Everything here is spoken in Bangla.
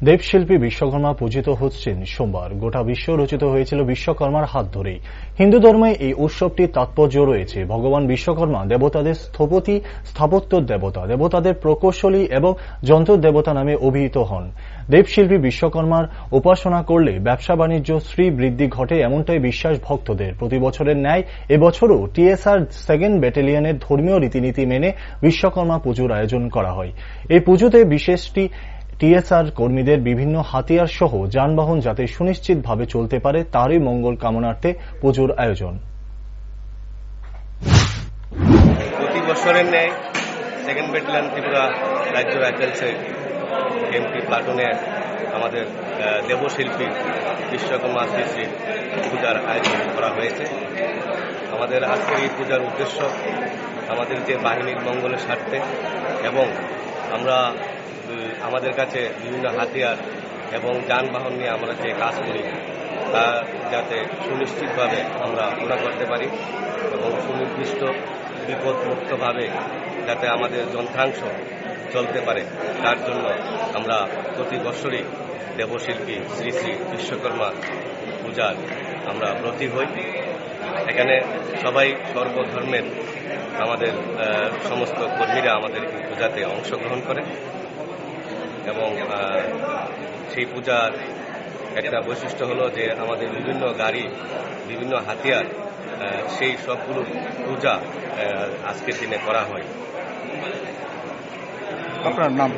দেবশিল্পী বিশ্বকর্মা পূজিত হচ্ছেন সোমবার। গোটা বিশ্ব রচিত হয়েছিল বিশ্বকর্মার হাত ধরেই। হিন্দু ধর্মে এই উৎসবটির তাৎপর্য রয়েছে। ভগবান বিশ্বকর্মা দেবতাদের স্থপতি, স্থাপত্যের দেবতা, দেবতাদের প্রকৌশলী এবং যন্ত্র দেবতা নামে অভিহিত হন। দেবশিল্পী বিশ্বকর্মার উপাসনা করলে ব্যবসা বাণিজ্য শ্রীবৃদ্ধি ঘটে, এমনটাই বিশ্বাস ভক্তদের। প্রতি বছরের ন্যায় এবছরও টিএসআর 2nd ব্যাটালিয়নের ধর্মীয় রীতিনীতি মেনে বিশ্বকর্মা পুজোর আয়োজন করা হয়। এই পুজোতে বিশেষটি টিএসআর কর্মীদের বিভিন্ন হাতিয়ার সহ যানবাহন যাতে সুনিশ্চিতভাবে চলতে পারে তারই মঙ্গল কামনার্থে পুজোর আয়োজন। প্রতি বছরের ন্যায় 2nd ব্যাটালিয়ন ত্রিপুরা রাজ্য রাইফেলসের এমপি প্লাটুনে আমাদের দেবশিল্পী বিশ্বকর্মা শ্রী শ্রী পূজার আয়োজন করা হয়েছে। আমাদের আজকের এই পূজার উদ্দেশ্য আমাদের যে বাহিনীর মঙ্গলের স্বার্থে এবং আমরা আমাদের কাছে বিভিন্ন হাতিয়ার এবং যানবাহন নিয়ে আমরা যে কাজ করি তা যাতে সুনিশ্চিতভাবে আমরা পুরা করতে পারি এবং সুনির্দিষ্ট বিপদমুক্তভাবে যাতে আমাদের যন্ত্রাংশ চলতে পারে, তার জন্য আমরা প্রতি বছরই দেবশিল্পী শ্রী শ্রী বিশ্বকর্মা পূজার আমরা ব্রতী হই। এখানে সবাই সর্বধর্মের আমাদের সমস্ত কর্মীরা আমাদের এই পূজাতে অংশগ্রহণ করে এবং সেই পূজার একটা বৈশিষ্ট্য হলো যে আমাদের বিভিন্ন গাড়ি, বিভিন্ন হাতিয়ার, সেই সবগুলো পূজা আজকের দিনে করা হয়। আপনার নাম?